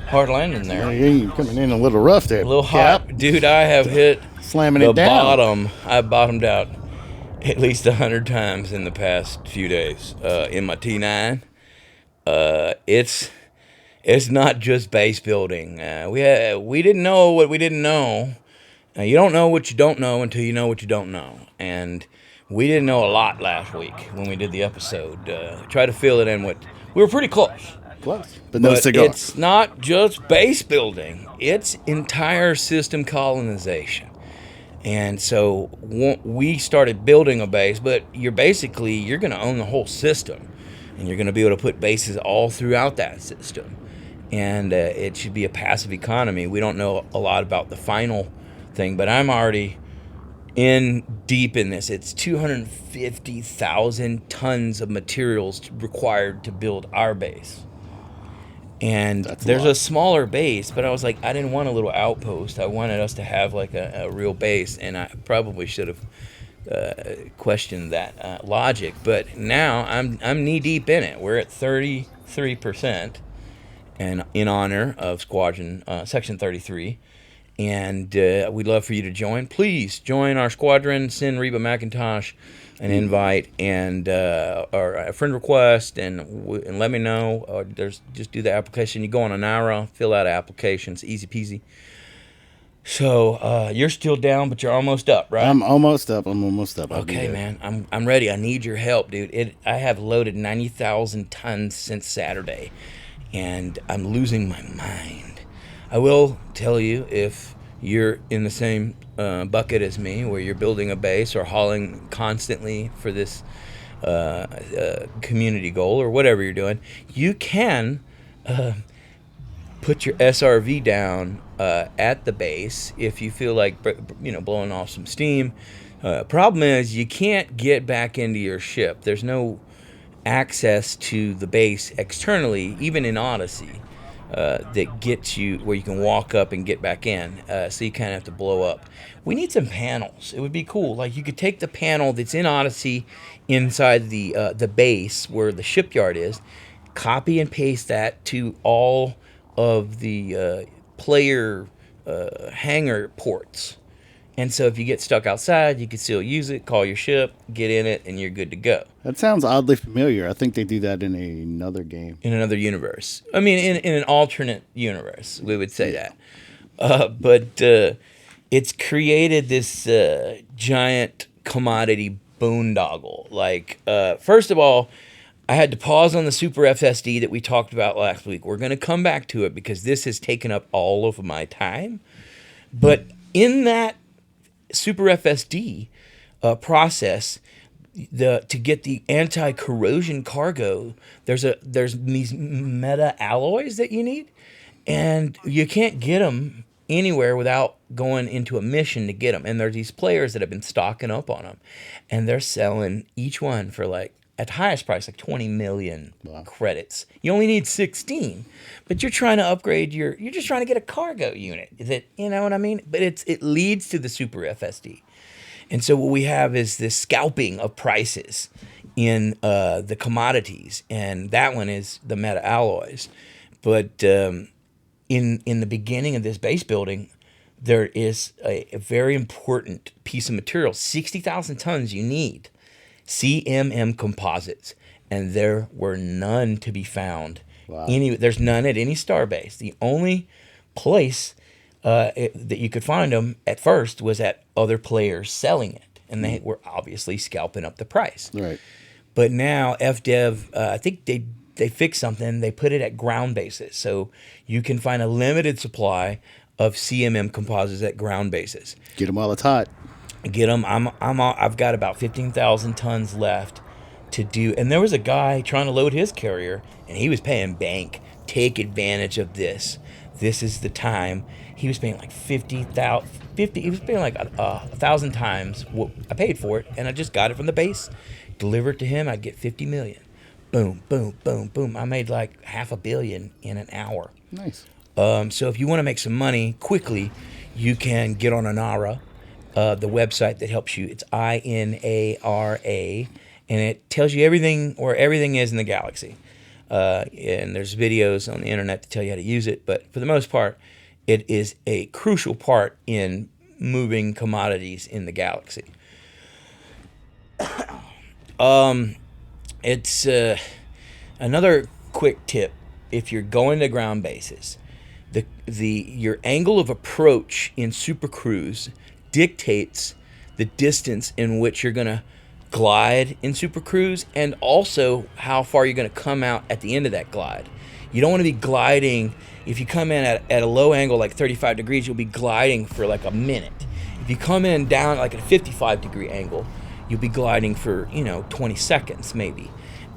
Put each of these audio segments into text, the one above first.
Hard landing there. You're coming in a little rough there. A little Cap. hot. Dude, I have hit Slamming the it down. bottom. I bottomed out at least 100 times in the past few days in my T9. It's not just base building. We didn't know what we didn't know. You don't know what you don't know until you know what you don't know. And we didn't know a lot last week when we did the episode. Try to fill it in with... We were pretty close. But no cigar. It's not just base building. It's entire system colonization. And so we started building a base, but you're going to own the whole system. And you're going to be able to put bases all throughout that system. And it should be a passive economy. We don't know a lot about the final thing, but I'm already deep in this. It's 250,000 tons of materials required to build our base. And there's a smaller base, but I was like, I didn't want a little outpost. I wanted us to have like a real base, and I probably should have questioned that logic. But now I'm knee deep in it. We're at 33%, and in honor of Squadron Section 33. And we'd love for you to join. Please join our squadron. Send Reba McIntosh an invite and or a friend request, and let me know. Just do the application. You go on Anara, fill out applications, easy peasy. So you're still down, but you're almost up, right? I'm almost up. Okay, man. I'm ready. I need your help, dude. I have loaded 90,000 tons since Saturday, and I'm losing my mind. I will tell you, if you're in the same bucket as me, where you're building a base or hauling constantly for this community goal or whatever you're doing, you can put your SRV down at the base if you feel like blowing off some steam. Problem is, you can't get back into your ship. There's no access to the base externally, even in Odyssey. That gets you where you can walk up and get back in, so you kind of have to blow up. We need some panels. It would be cool. Like, you could take the panel that's in Odyssey inside the base where the shipyard is, copy and paste that to all of the player hangar ports. And so if you get stuck outside, you can still use it, call your ship, get in it, and you're good to go. That sounds oddly familiar. I think they do that in another game. In another universe. I mean, in an alternate universe, we would say that. But it's created this giant commodity boondoggle. Like, first of all, I had to pause on the Super FSD that we talked about last week. We're going to come back to it because this has taken up all of my time. But in that Super FSD process, to get the anti-corrosion cargo, there's these meta alloys that you need, and you can't get them anywhere without going into a mission to get them. And there's these players that have been stocking up on them, and they're selling each one for like, at the highest price, like 20 million credits. You only need 16, but you're trying to upgrade you're just trying to get a cargo unit. You know what I mean? But it leads to the Super FSD. And so what we have is this scalping of prices in the commodities, and that one is the meta alloys. But in the beginning of this base building, there is a very important piece of material, 60,000 tons you need. CMM composites, and there were none to be found. Wow. There's none at any starbase. The only place that you could find them at first was at other players selling it, and they were obviously scalping up the price. Right. But now FDEV, I think they fixed something. They put it at ground bases, so you can find a limited supply of CMM composites at ground bases. Get them while it's hot. Get them. I've got about 15,000 tons left to do. And there was a guy trying to load his carrier, and he was paying bank. Take advantage of this. This is the time. He was paying like 50,000. He was paying like 1,000 times what I paid for it, and I just got it from the base. Deliver it to him. I'd get 50 million. Boom, boom, boom, boom. I made like $500 million in an hour. Nice. So if you want to make some money quickly, you can get on Anara. The website that helps you. It's INARA, and it tells you everything where everything is in the galaxy. and there's videos on the internet to tell you how to use it. But for the most part, it is a crucial part in moving commodities in the galaxy. It's another quick tip: if you're going to ground bases, your angle of approach in supercruise dictates the distance in which you're going to glide in supercruise, and also how far you're going to come out at the end of that glide. You don't want to be gliding. If you come in at a low angle like 35 degrees, you'll be gliding for like a minute. If you come in down like at a 55 degree angle, you'll be gliding for 20 seconds maybe.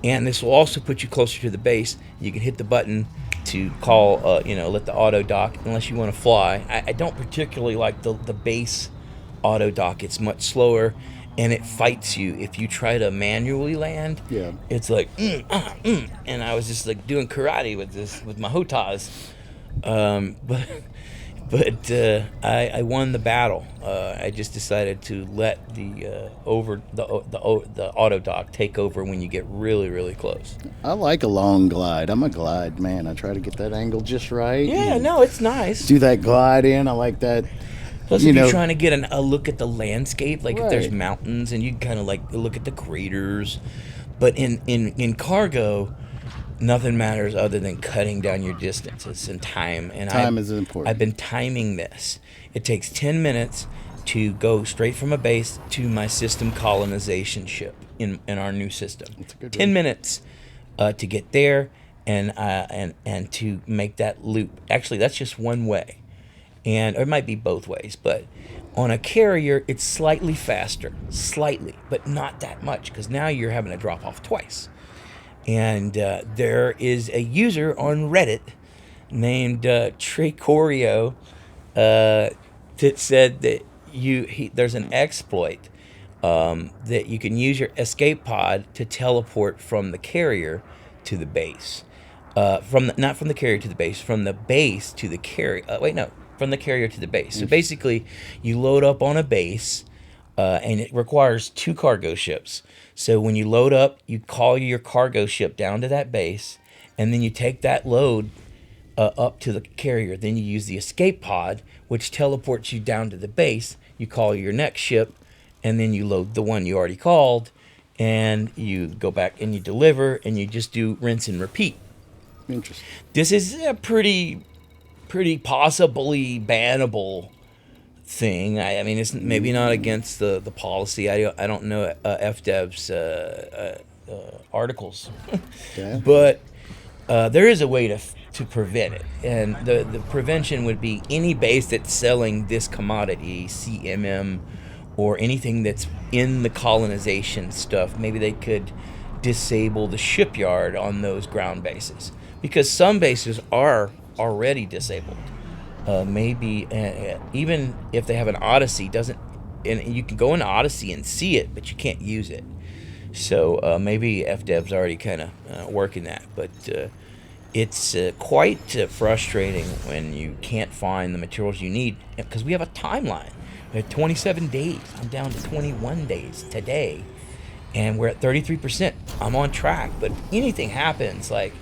And this will also put you closer to the base. You can hit the button to call let the auto dock unless you want to fly. I don't particularly like the base auto dock. It's much slower, and it fights you if you try to manually land. Yeah. It's like and I was just like doing karate with my hotas, but I won the battle. I just decided to let the auto dock take over when you get really, really close. I like a long glide. I'm a glide man. I try to get that angle just right. Yeah, no, it's nice. Do that glide in. I like that. Plus, if you're trying to get a look at the landscape, like if there's Right. mountains, and you kind of like look at the craters. But in cargo, nothing matters other than cutting down your distances and time. And Time is important. I've been timing this. It takes 10 minutes to go straight from a base to my system colonization ship in our new system. That's a good 10 one. minutes to get there and to make that loop. Actually, that's just one way. And it might be both ways, but on a carrier, it's slightly faster, but not that much, because now you're having to drop off twice. And there is a user on Reddit named Trecorio that said that there's an exploit that you can use your escape pod to teleport from the carrier to the base. Not from the carrier to the base, from the base to the carrier. From the carrier to the base. So basically, you load up on a base, and it requires 2 cargo ships. So when you load up, you call your cargo ship down to that base, and then you take that load up to the carrier. Then you use the escape pod, which teleports you down to the base. You call your next ship, and then you load the one you already called, and you go back and you deliver, and you just do rinse and repeat. Interesting. This is a pretty possibly bannable thing. I mean, it's maybe not against the policy. I don't know FDEV's articles, Yeah. but there is a way to prevent it, and the prevention would be any base that's selling this commodity, CMM, or anything that's in the colonization stuff. Maybe they could disable the shipyard on those ground bases, because some bases are already disabled. Maybe even if they have an Odyssey, and you can go into Odyssey and see it, but you can't use it. So maybe FDEV's already kind of working that, but it's quite frustrating when you can't find the materials you need, because we have a timeline. We have 27 days. I'm down to 21 days today, and we're at 33%. I'm on track, but if anything happens, like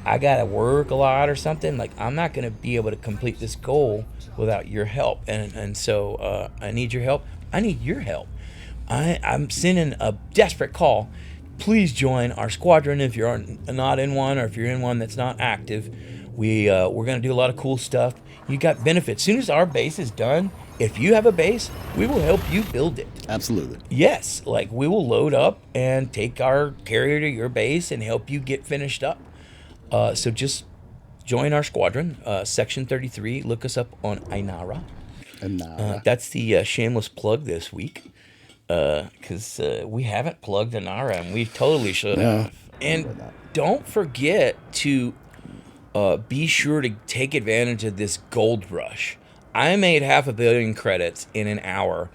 I gotta work a lot or something, like I'm not gonna be able to complete this goal without your help, and so I need your help. I need your help. I'm sending a desperate call. Please join our squadron if you're not in one, or if you're in one that's not active. We're gonna do a lot of cool stuff. You got benefits. As soon as our base is done, if you have a base, we will help you build it. Absolutely. Yes, like we will load up and take our carrier to your base and help you get finished up. So just join our squadron, Section 33. Look us up on Ainara. And That's the shameless plug this week, because we haven't plugged Ainara, and we totally should have. And don't forget to be sure to take advantage of this gold rush. I made 500 million credits in an hour.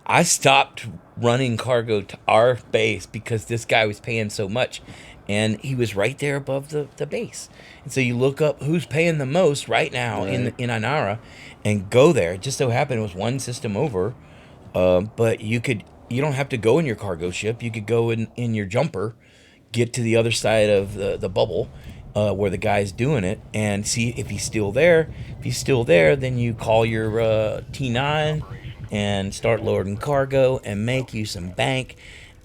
I stopped running cargo to our base because this guy was paying so much, and he was right there above the base. And so you look up who's paying the most right now in Ainara and go there. It just so happened it was one system over, but you don't have to go in your cargo ship. You could go in your jumper, get to the other side of the bubble where the guy's doing it and see if he's still there. If he's still there, then you call your T9 and start loading cargo and make you some bank.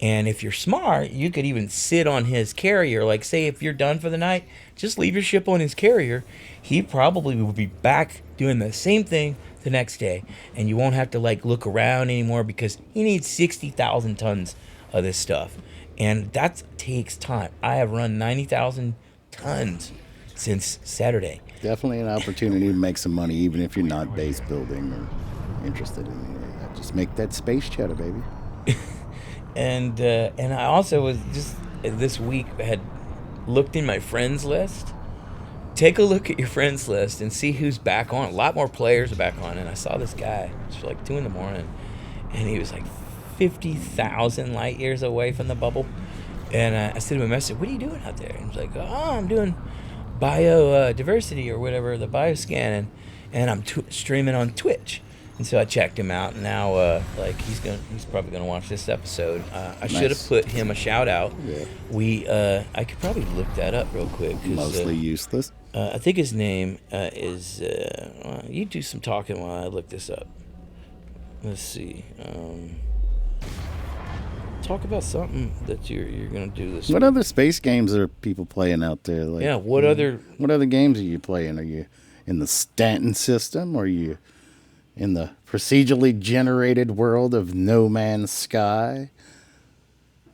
And if you're smart, you could even sit on his carrier. Like, say, if you're done for the night, just leave your ship on his carrier. He probably will be back doing the same thing the next day. And you won't have to, like, look around anymore because he needs 60,000 tons of this stuff. And that takes time. I have run 90,000 tons since Saturday. Definitely an opportunity to make some money, even if you're not base building or interested in it. Just make that space cheddar, baby. And I also was just this week had looked in my friends list. Take a look at your friends list and see who's back on. A lot more players are back on. And I saw this guy. It was like 2 a.m. and he was like 50,000 light years away from the bubble. And I sent him a message. What are you doing out there? And he was like, oh, I'm doing biodiversity or whatever, the bioscan, and I'm streaming on Twitch. And so I checked him out. And now, like he's probably gonna watch this episode. I should have put him a shout out. Yeah. I could probably look that up real quick. Mostly useless. I think his name is. You do some talking while I look this up. Let's see. Talk about something that you're gonna do this. What other space games are people playing out there? Like, yeah. What other games are you playing? Are you in the Stanton system? Or are you in the procedurally generated world of No Man's Sky?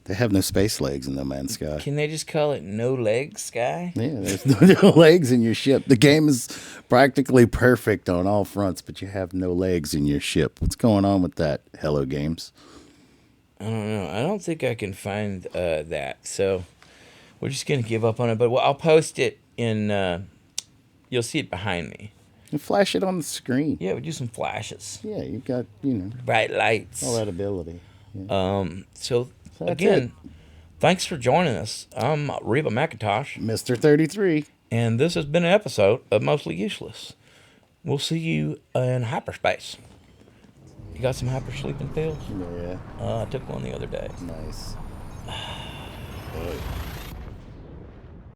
They have no space legs in No Man's Sky. Can they just call it No Legs Sky? Yeah, there's no legs in your ship. The game is practically perfect on all fronts, but you have no legs in your ship. What's going on with that, Hello Games? I don't know. I don't think I can find that. So we're just going to give up on it. But I'll post it in... you'll see it behind me. You flash it on the screen. Yeah, we do some flashes. Yeah, you've got, bright lights. all that ability. Yeah. So again, thanks for joining us. I'm Reba McIntosh. Mr. 33. And this has been an episode of Mostly Useless. We'll see you in hyperspace. You got some hyper sleeping pills? Yeah. I took one the other day. Nice.